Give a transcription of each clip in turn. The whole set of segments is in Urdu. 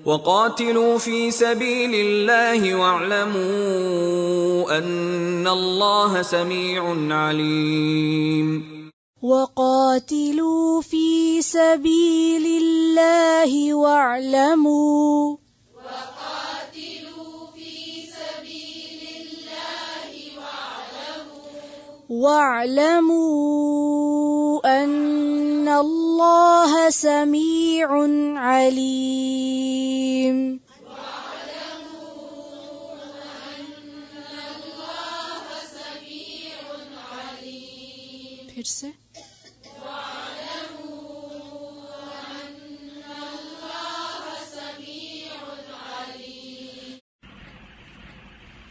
وقاتلوا في سبيل الله واعلموا ان الله سميع عليم. وقاتلوا في سبيل الله واعلموا أن الله سميع عليم. پھر سے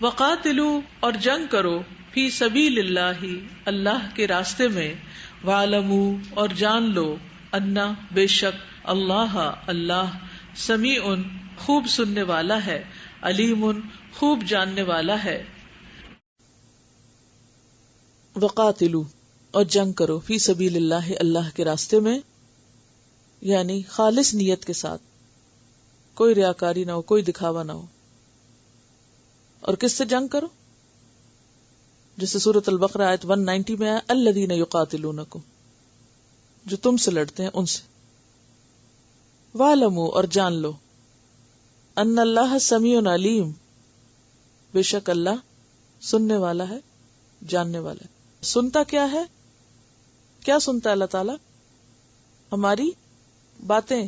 وقاتلوا اور جنگ کرو فی سبیل اللہ اللہ کے راستے میں، وَاعْلَمُوا اور جان لو، انا بے شک اللہ اللہ سمیع خوب سننے والا ہے، علیم خوب جاننے والا ہے. وقاتلوا اور جنگ کرو فی سبیل اللہ اللہ کے راستے میں، یعنی خالص نیت کے ساتھ، کوئی ریاکاری نہ ہو، کوئی دکھاوا نہ ہو. اور کس سے جنگ کرو؟ جیسے سورۃ البقرہ آیت 190 میں آیا الذین یقاتلونکم، جو تم سے لڑتے ہیں ان سے. وَاعْلَمُوا اور جان لو، ان اللہ سمیع علیم بے شک اللہ سننے والا ہے، جاننے والا ہے. سنتا کیا ہے؟ کیا سنتا ہے اللہ تعالی؟ ہماری باتیں.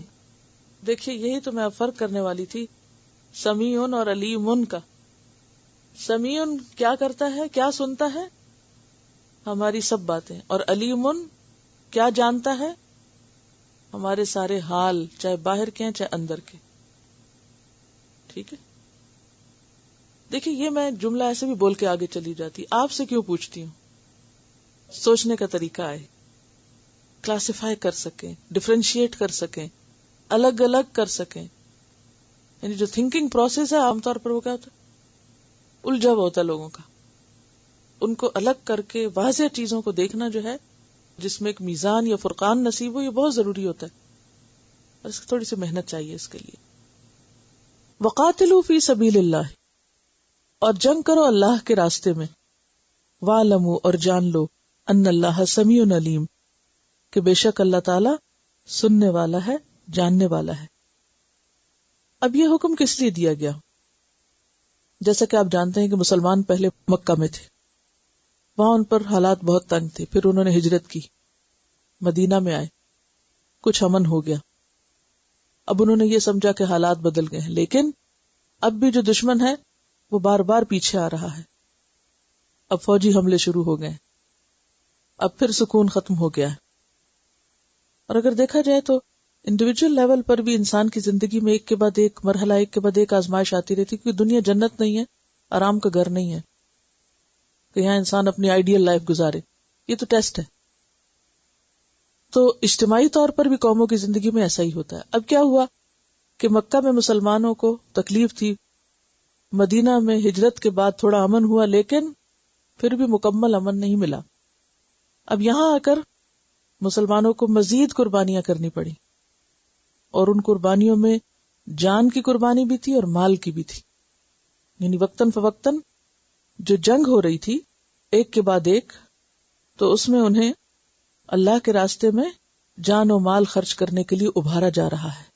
دیکھیے یہی تو میں فرق کرنے والی تھی سمیع اور علیم کا. سمیع کیا کرتا ہے، کیا سنتا ہے؟ ہماری سب باتیں. اور علیم کیا جانتا ہے؟ ہمارے سارے حال، چاہے باہر کے ہیں چاہے اندر کے. ٹھیک ہے. دیکھیے یہ میں جملہ ایسے بھی بول کے آگے چلی جاتی، آپ سے کیوں پوچھتی ہوں؟ سوچنے کا طریقہ ہے، کلاسیفائی کر سکیں، ڈفرینشیٹ کر سکیں، الگ الگ کر سکیں. یعنی جو تھنکنگ پروسیس ہے عام طور پر وہ کیا ہوتا ہے؟ الجھا ہوا ہوتا ہے لوگوں کا. ان کو الگ کر کے واضح چیزوں کو دیکھنا جو ہے، جس میں ایک میزان یا فرقان نصیب ہو، یہ بہت ضروری ہوتا ہے، اور اس کی تھوڑی سی محنت چاہیے اس کے لیے. وقاتلوا فی سبیل اللہ اور جنگ کرو اللہ کے راستے میں، وَاعْلَمُوا اور جان لو ان اللہ سمیع علیم کہ بے شک اللہ تعالی سننے والا ہے، جاننے والا ہے. اب یہ حکم کس لیے دیا گیا؟ جیسا کہ آپ جانتے ہیں کہ مسلمان پہلے مکہ میں تھے، وہاں ان پر حالات بہت تنگ تھے. پھر انہوں نے ہجرت کی، مدینہ میں آئے، کچھ امن ہو گیا. اب انہوں نے یہ سمجھا کہ حالات بدل گئے ہیں، لیکن اب بھی جو دشمن ہے وہ بار بار پیچھے آ رہا ہے. اب فوجی حملے شروع ہو گئے، اب پھر سکون ختم ہو گیا ہے. اور اگر دیکھا جائے تو انڈیویجول لیول پر بھی انسان کی زندگی میں ایک کے بعد ایک مرحلہ، ایک کے بعد ایک آزمائش آتی رہتی، کیونکہ دنیا جنت نہیں ہے، آرام کا گھر نہیں ہے کہ یہاں انسان اپنی آئیڈیل لائف گزارے. یہ تو ٹیسٹ ہے. تو اجتماعی طور پر بھی قوموں کی زندگی میں ایسا ہی ہوتا ہے. اب کیا ہوا کہ مکہ میں مسلمانوں کو تکلیف تھی، مدینہ میں ہجرت کے بعد تھوڑا امن ہوا، لیکن پھر بھی مکمل امن نہیں ملا. اب یہاں آ کر مسلمانوں کو مزید قربانیاں کرنی پڑی، اور ان قربانیوں میں جان کی قربانی بھی تھی اور مال کی بھی تھی. یعنی وقتاً فوقتاً جو جنگ ہو رہی تھی ایک کے بعد ایک، تو اس میں انہیں اللہ کے راستے میں جان و مال خرچ کرنے کے لیے ابھارا جا رہا ہے.